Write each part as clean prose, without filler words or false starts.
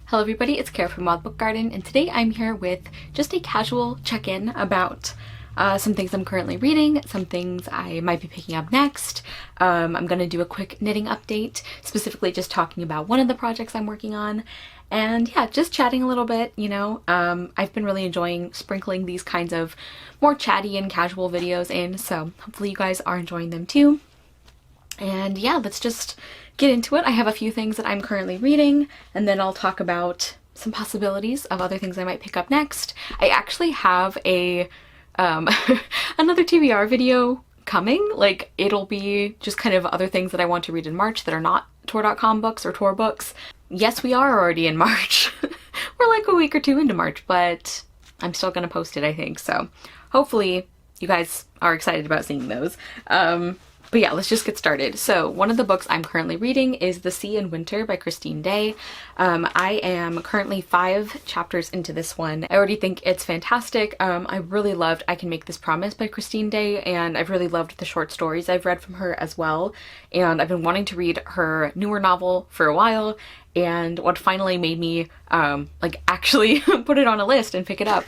Hello everybody, it's Kara from Wild Book Garden, and today I'm here with just a casual check-in about some things I'm currently reading, some things I might be picking up next. I'm going to do a quick knitting update, specifically just talking about one of the projects I'm working on, and yeah, just chatting a little bit, you know. I've been really enjoying sprinkling these kinds of more chatty and casual videos in, so hopefully you guys are enjoying them too. And yeah, let's just get into it. I have a few things that I'm currently reading, and then I'll talk about some possibilities of other things I might pick up next. I actually have a another TBR video coming. Like, it'll be just kind of other things that I want to read in March that are not Tor.com books or Tor books. Yes, we are already in March. We're like a week or two into March, but I'm still gonna post it, I think. So hopefully you guys are excited about seeing those. But yeah, let's just get started. So one of the books I'm currently reading is The Sea in Winter by Christine Day. I am currently 5 chapters into this one. I already think it's fantastic. I really loved I Can Make This Promise by Christine Day, and I've really loved the short stories I've read from her as well. And I've been wanting to read her newer novel for a while, and what finally made me like actually put it on a list and pick it up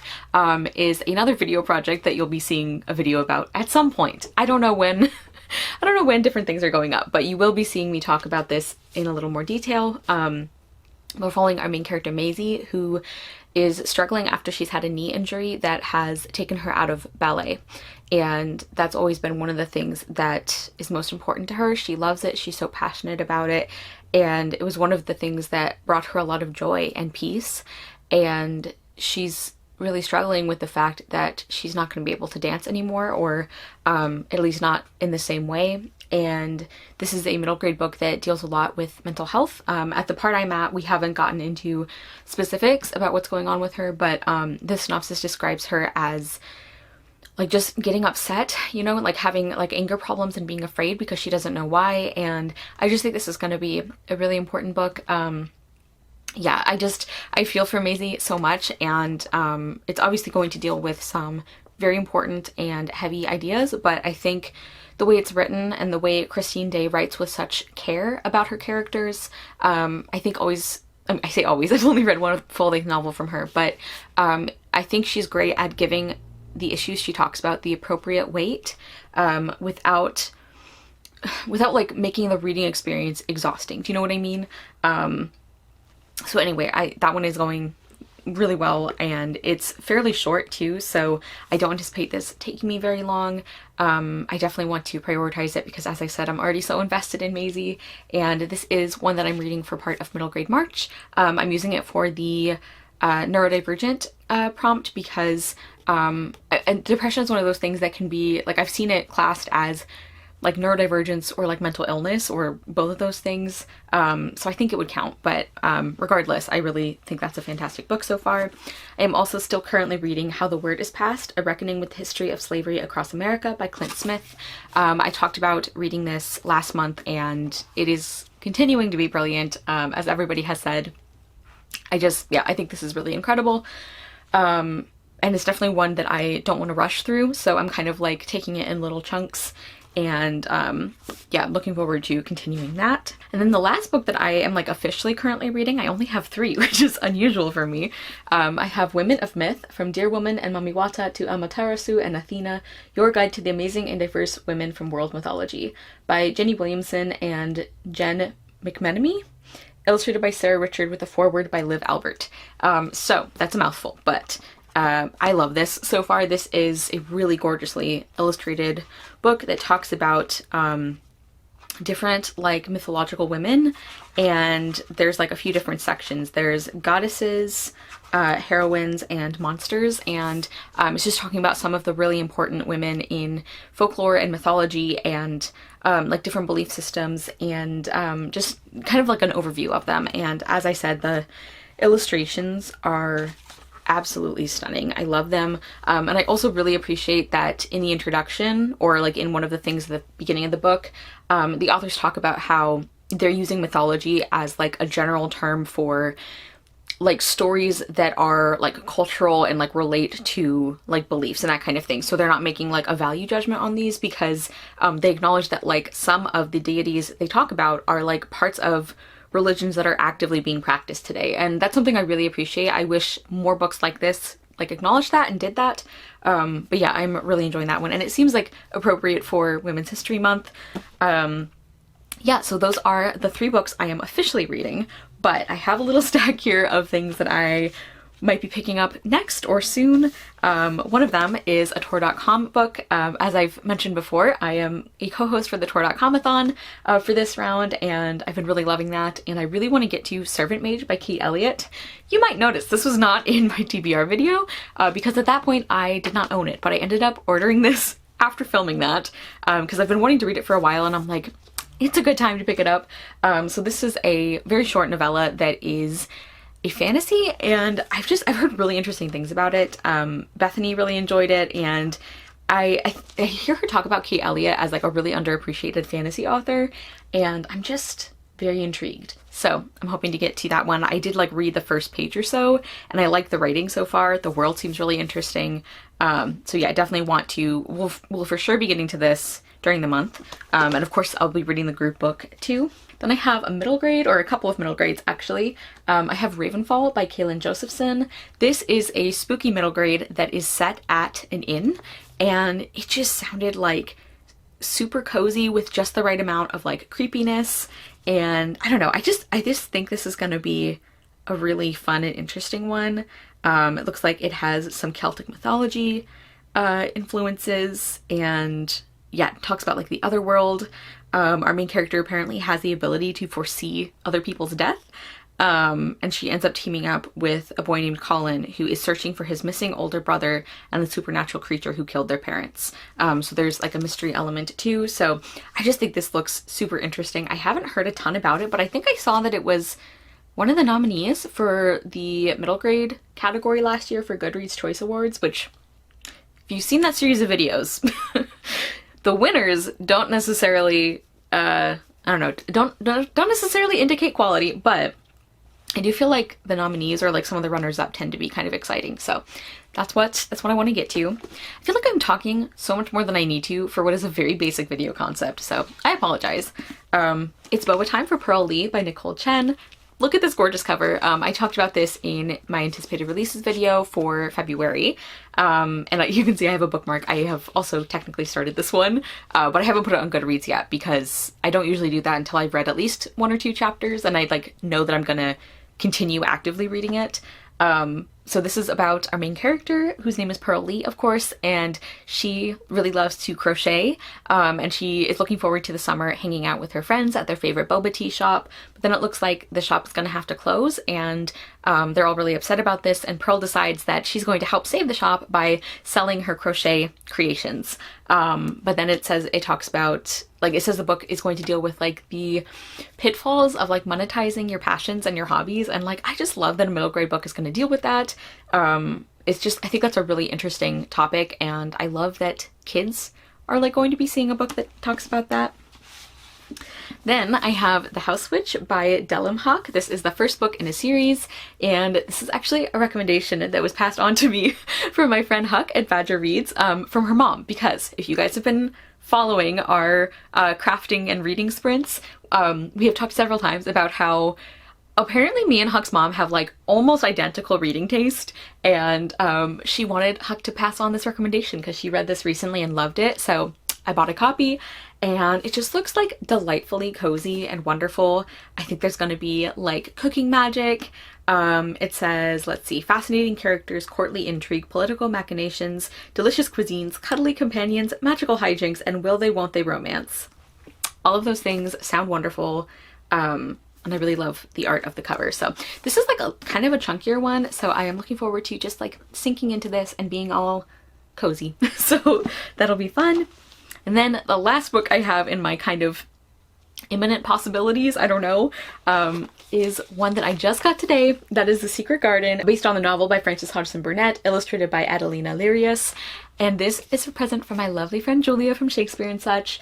is another video project that you'll be seeing a video about at some point. I don't know when. I don't know when different things are going up, but you will be seeing me talk about this in a little more detail. We're following our main character Maisie, who is struggling after she's had a knee injury that has taken her out of ballet. And that's always been one of the things that is most important to her. She loves it. She's so passionate about it. And it was one of the things that brought her a lot of joy and peace. And she's really struggling with the fact that she's not going to be able to dance anymore, or at least not in the same way. And this is a middle grade book that deals a lot with mental health. At the part I'm at, we haven't gotten into specifics about what's going on with her, but the synopsis describes her as like just getting upset, you know, like having like anger problems and being afraid because she doesn't know why. And I just think this is going to be a really important book. Yeah, I feel for Maisie so much, and it's obviously going to deal with some very important and heavy ideas, but I think the way it's written and the way Christine Day writes with such care about her characters, I think always, I say always, I've only read one full-length novel from her, but I think she's great at giving the issues she talks about the appropriate weight without like making the reading experience exhausting. Do you know what I mean? So anyway, that one is going really well, and it's fairly short too, so I don't anticipate this taking me very long. I definitely want to prioritize it because, as I said, I'm already so invested in Maisie, and this is one that I'm reading for part of middle grade March. I'm using it for the neurodivergent prompt because and depression is one of those things that can be, like, I've seen it classed as like neurodivergence or like mental illness or both of those things. So I think it would count, but regardless, I really think that's a fantastic book so far. I am also still currently reading How the Word is Passed, A Reckoning with the History of Slavery Across America by Clint Smith. I talked about reading this last month, and it is continuing to be brilliant, as everybody has said. I think this is really incredible. And it's definitely one that I don't want to rush through, so I'm kind of like taking it in little chunks. And yeah, looking forward to continuing that. And then the last book that I am like officially currently reading, I only have 3, which is unusual for me. I have Women of Myth, From Dear Woman and Mamiwata to Amaterasu and Athena, Your Guide to the Amazing and Diverse Women from World Mythology by Jenny Williamson and Jen McMenemy, illustrated by Sarah Richard with a foreword by Liv Albert. So that's a mouthful, but I love this so far. This is a really gorgeously illustrated book that talks about different like mythological women, and there's like a few different sections. There's goddesses, heroines, and monsters, and it's just talking about some of the really important women in folklore and mythology, and like different belief systems, and just kind of like an overview of them. And as I said, the illustrations are absolutely stunning. I love them. And I also really appreciate that in the introduction, or like in one of the things at the beginning of the book, the authors talk about how they're using mythology as like a general term for like stories that are like cultural and like relate to like beliefs and that kind of thing. So they're not making like a value judgment on these, because they acknowledge that like some of the deities they talk about are like parts of religions that are actively being practiced today. And that's something I really appreciate. I wish more books like this like acknowledged that and did that. But yeah, I'm really enjoying that one. And it seems like appropriate for Women's History Month. Yeah, so those are the 3 books I am officially reading, but I have a little stack here of things that I might be picking up next or soon. One of them is a Tor.com book. As I've mentioned before, I am a co-host for the Tor.com-a-thon for this round, and I've been really loving that, and I really want to get to Servant Mage by Kate Elliott. You might notice this was not in my TBR video, because at that point I did not own it, but I ended up ordering this after filming that, because I've been wanting to read it for a while, and I'm like, it's a good time to pick it up. So this is a very short novella that is a fantasy, and I've heard really interesting things about it. Bethany really enjoyed it, and I hear her talk about Kate Elliott as like a really underappreciated fantasy author, and I'm just very intrigued. So I'm hoping to get to that one. I did like read the first page or so, and I like the writing so far. The world seems really interesting. So yeah, I definitely want to, we'll for sure be getting to this during the month. And of course I'll be reading the group book too. Then I have a middle grade, or a couple of middle grades actually. I have Ravenfall by Kaylin Josephson. This is a spooky middle grade that is set at an inn, and it just sounded like super cozy with just the right amount of like creepiness. And I don't know, I just think this is gonna be a really fun and interesting one. It looks like it has some Celtic mythology influences, and yeah, it talks about like the other world. Our main character apparently has the ability to foresee other people's death. And she ends up teaming up with a boy named Colin, who is searching for his missing older brother and the supernatural creature who killed their parents. So there's like a mystery element too. So I just think this looks super interesting. I haven't heard a ton about it, but I think I saw that it was one of the nominees for the middle grade category last year for Goodreads Choice Awards, which if you've seen that series of videos, the winners don't necessarily, I don't know, don't necessarily indicate quality, but I do feel like the nominees or like some of the runners up tend to be kind of exciting. So that's what I want to get to. I feel like I'm talking so much more than I need to for what is a very basic video concept, so I apologize. It's Boba Time for Pearl Lee by Nicole Chen. Look at this gorgeous cover. I talked about this in my anticipated releases video for February. And you can see I have a bookmark. I have also technically started this one, but I haven't put it on Goodreads yet because I don't usually do that until I've read at least 1 or 2 chapters and I like know that I'm gonna continue actively reading it. So this is about our main character, whose name is Pearl Lee, of course, and she really loves to crochet, and she is looking forward to the summer hanging out with her friends at their favorite boba tea shop. But then it looks like the shop is going to have to close, and they're all really upset about this, and Pearl decides that she's going to help save the shop by selling her crochet creations. But then it talks about, like, it says the book is going to deal with like the pitfalls of like monetizing your passions and your hobbies, and like I just love that a middle grade book is going to deal with that. It's just, I think that's a really interesting topic, and I love that kids are like going to be seeing a book that talks about that. Then I have The House Witch by Huck. This is the first book in a series, and this is actually a recommendation that was passed on to me from my friend Huck at Badger Reads, from her mom, because if you guys have been following our crafting and reading sprints, we have talked several times about how apparently me and Huck's mom have like almost identical reading taste, and she wanted Huck to pass on this recommendation because she read this recently and loved it. So I bought a copy, and it just looks like delightfully cozy and wonderful. I think there's going to be like cooking magic. It says, let's see, fascinating characters, courtly intrigue, political machinations, delicious cuisines, cuddly companions, magical hijinks, and will they won't they romance. All of those things sound wonderful. And I really love the art of the cover. So this is like a kind of a chunkier one, so I am looking forward to just like sinking into this and being all cozy. So that'll be fun. And then the last book I have in my kind of imminent possibilities, I don't know, is one that I just got today. That is The Secret Garden, based on the novel by Frances Hodgson Burnett, illustrated by Adelina Lirius. And this is a present from my lovely friend Julia from Shakespeare and Such.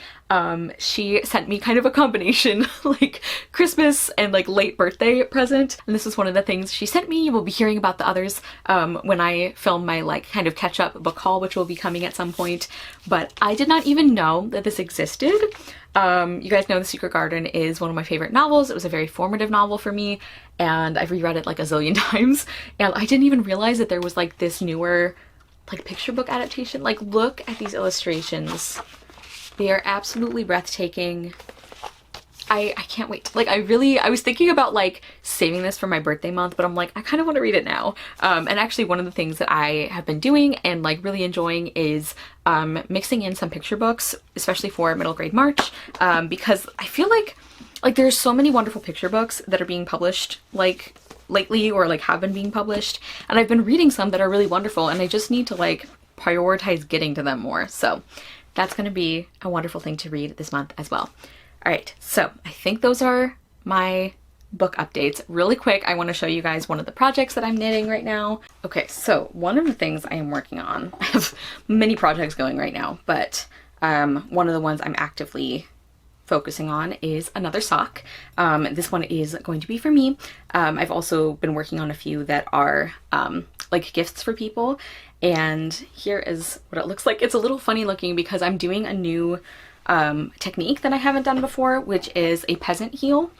She sent me kind of a combination, like Christmas and like late birthday present. And this is one of the things she sent me. You will be hearing about the others when I film my like kind of catch up book haul, which will be coming at some point. But I did not even know that this existed. You guys know The Secret Garden is one of my favorite novels. It was a very formative novel for me, and I've reread it like a zillion times. And I didn't even realize that there was like this newer like picture book adaptation. Like, look at these illustrations. They are absolutely breathtaking. I can't wait. Like, I was thinking about like saving this for my birthday month, but I'm like, I kind of want to read it now. And actually one of the things that I have been doing and like really enjoying is mixing in some picture books, especially for middle grade March, because I feel like there's so many wonderful picture books that are being published like lately, or like have been being published, and I've been reading some that are really wonderful, and I just need to like prioritize getting to them more. So that's going to be a wonderful thing to read this month as well. All right, so I think those are my book updates. Really quick, I want to show you guys one of the projects that I'm knitting right now. Okay, so one of the things I am working on, I have many projects going right now, but one of the ones I'm actively focusing on is another sock. This one is going to be for me. I've also been working on a few that are like gifts for people, and here is what it looks like. It's a little funny looking because I'm doing a new technique that I haven't done before, which is a peasant heel,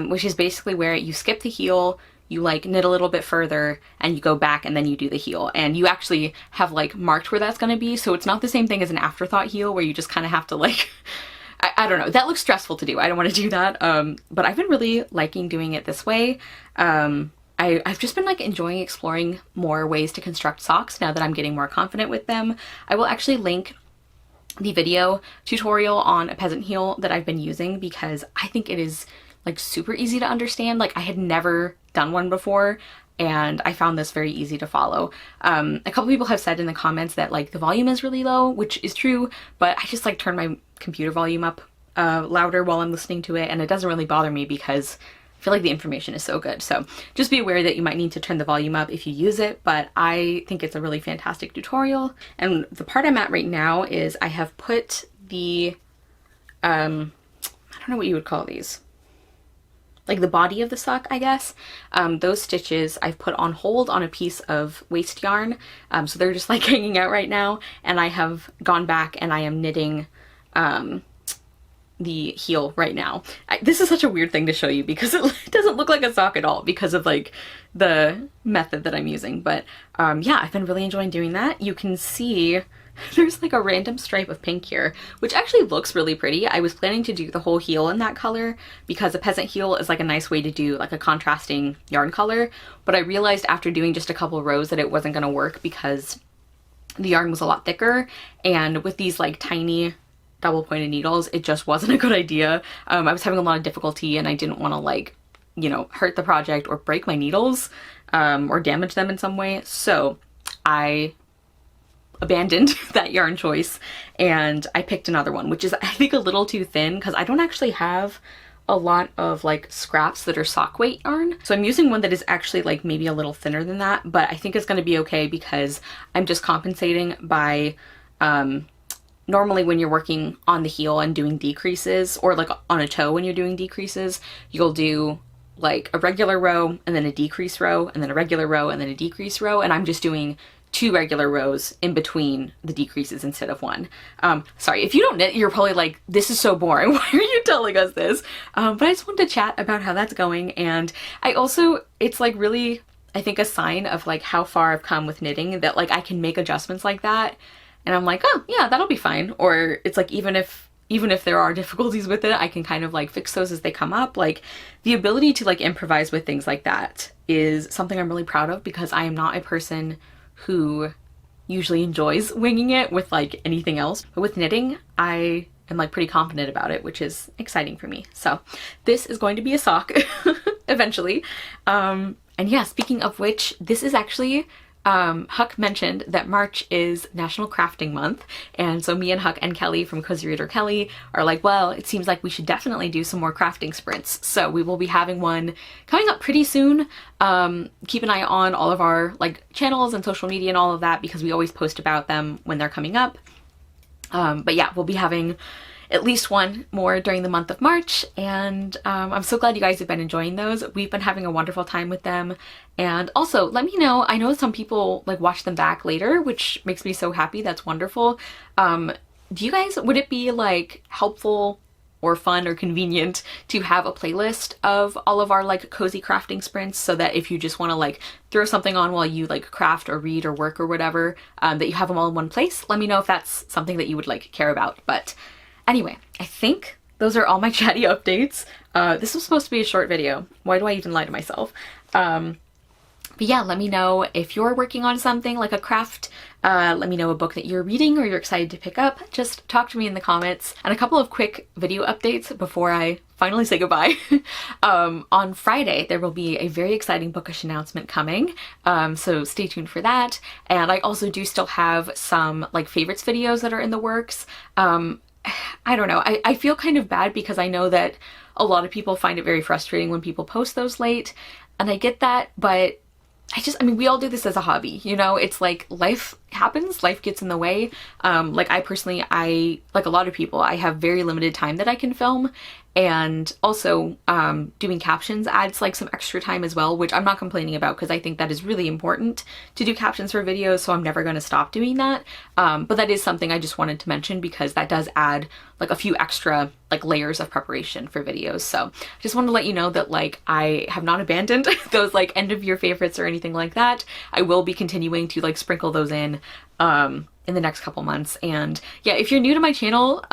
which is basically where you skip the heel, you like knit a little bit further, and you go back and then you do the heel, and you actually have like marked where that's going to be, so it's not the same thing as an afterthought heel where you just kind of have to like I don't know, that looks stressful to do. I don't want to do that, but I've been really liking doing it this way. I've just been like enjoying exploring more ways to construct socks now that I'm getting more confident with them. I will actually link the video tutorial on a peasant heel that I've been using because I think it is like super easy to understand. Like, I had never done one before, and I found this very easy to follow. A couple people have said in the comments that like the volume is really low, which is true, but I just like turn my computer volume up louder while I'm listening to it, and it doesn't really bother me because I feel like the information is so good. So just be aware that you might need to turn the volume up if you use it, but I think it's a really fantastic tutorial. And the part I'm at right now is I have put the, I don't know what you would call these, like the body of the sock, I guess. Those stitches I've put on hold on a piece of waste yarn. So they're just like hanging out right now, and I have gone back and I am knitting the heel right now. This is such a weird thing to show you because it doesn't look like a sock at all because of like the method that I'm using. But yeah, I've been really enjoying doing that. You can see there's like a random stripe of pink here, which actually looks really pretty. I was planning to do the whole heel in that color because a peasant heel is like a nice way to do like a contrasting yarn color. But I realized after doing just a couple rows that it wasn't going to work because the yarn was a lot thicker, and with these like tiny double pointed needles, it just wasn't a good idea. I was having a lot of difficulty, and I didn't want to like, you know, hurt the project or break my needles or damage them in some way. So I abandoned that yarn choice and I picked another one, which is I think a little too thin because I don't actually have a lot of like scraps that are sock weight yarn. So I'm using one that is actually like maybe a little thinner than that, but I think it's going to be okay because I'm just compensating by normally when you're working on the heel and doing decreases, or like on a toe when you're doing decreases, you'll do like a regular row and then a decrease row and then a regular row and then a decrease row, and I'm just doing 2 regular rows in between the decreases instead of 1. Sorry, if you don't knit, you're probably like, this is so boring. Why are you telling us this? But I just wanted to chat about how that's going. And I also, it's like really, I think a sign of like how far I've come with knitting that like I can make adjustments like that. And I'm like, oh yeah, that'll be fine. Or it's like, even if there are difficulties with it, I can kind of like fix those as they come up. Like the ability to like improvise with things like that is something I'm really proud of because I am not a person who usually enjoys winging it with like anything else. But with knitting, I am like pretty confident about it, which is exciting for me. So this is going to be a sock eventually. And yeah, speaking of which, this is actually Huck mentioned that March is National Crafting Month, and so me and Huck and Kelly from Cozy Reader Kelly are like, well, it seems like we should definitely do some more crafting sprints. So we will be having one coming up pretty soon. Keep an eye on all of our like channels and social media and all of that, because we always post about them when they're coming up. But yeah, we'll be having at least one more during the month of March, and I'm so glad you guys have been enjoying those. We've been having a wonderful time with them, and also let me know, I know some people like watch them back later, which makes me so happy. That's wonderful. Do you guys, would it be like helpful or fun or convenient to have a playlist of all of our like cozy crafting sprints, so that if you just want to like throw something on while you like craft or read or work or whatever, that you have them all in one place? Let me know if that's something that you would like care about. But anyway, I think those are all my chatty updates. This was supposed to be a short video. Why do I even lie to myself? But yeah, let me know if you're working on something like a craft. Let me know a book that you're reading or you're excited to pick up. Just talk to me in the comments. And a couple of quick video updates before I finally say goodbye. On Friday, there will be a very exciting bookish announcement coming. So stay tuned for that. And I also do still have some like favorites videos that are in the works. I don't know. I feel kind of bad because I know that a lot of people find it very frustrating when people post those late, and I get that, but I mean, we all do this as a hobby, you know? It's like life happens, life gets in the way. Like I personally, like a lot of people, I have very limited time that I can film, and also doing captions adds like some extra time as well, which I'm not complaining about because I think that is really important to do captions for videos, so I'm never going to stop doing that. But that is something I just wanted to mention because that does add like a few extra like layers of preparation for videos. So I just wanted to let you know that like I have not abandoned those like end of year favorites or anything like that. I will be continuing to like sprinkle those in the next couple months. And yeah, if you're new to my channel,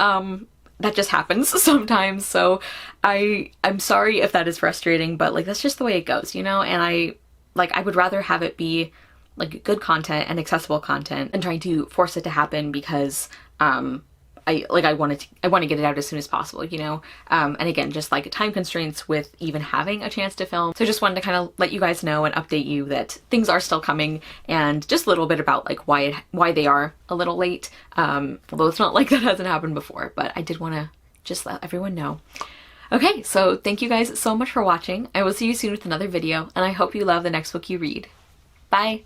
that just happens sometimes, so I'm sorry if that is frustrating, but like that's just the way it goes, you know? And I would rather have it be like good content and accessible content than trying to force it to happen because I want to get it out as soon as possible, you know? And again, just like time constraints with even having a chance to film. So I just wanted to kind of let you guys know and update you that things are still coming, and just a little bit about like why they are a little late. Although it's not like that hasn't happened before, but I did want to just let everyone know. Okay, so thank you guys so much for watching. I will see you soon with another video, and I hope you love the next book you read. Bye!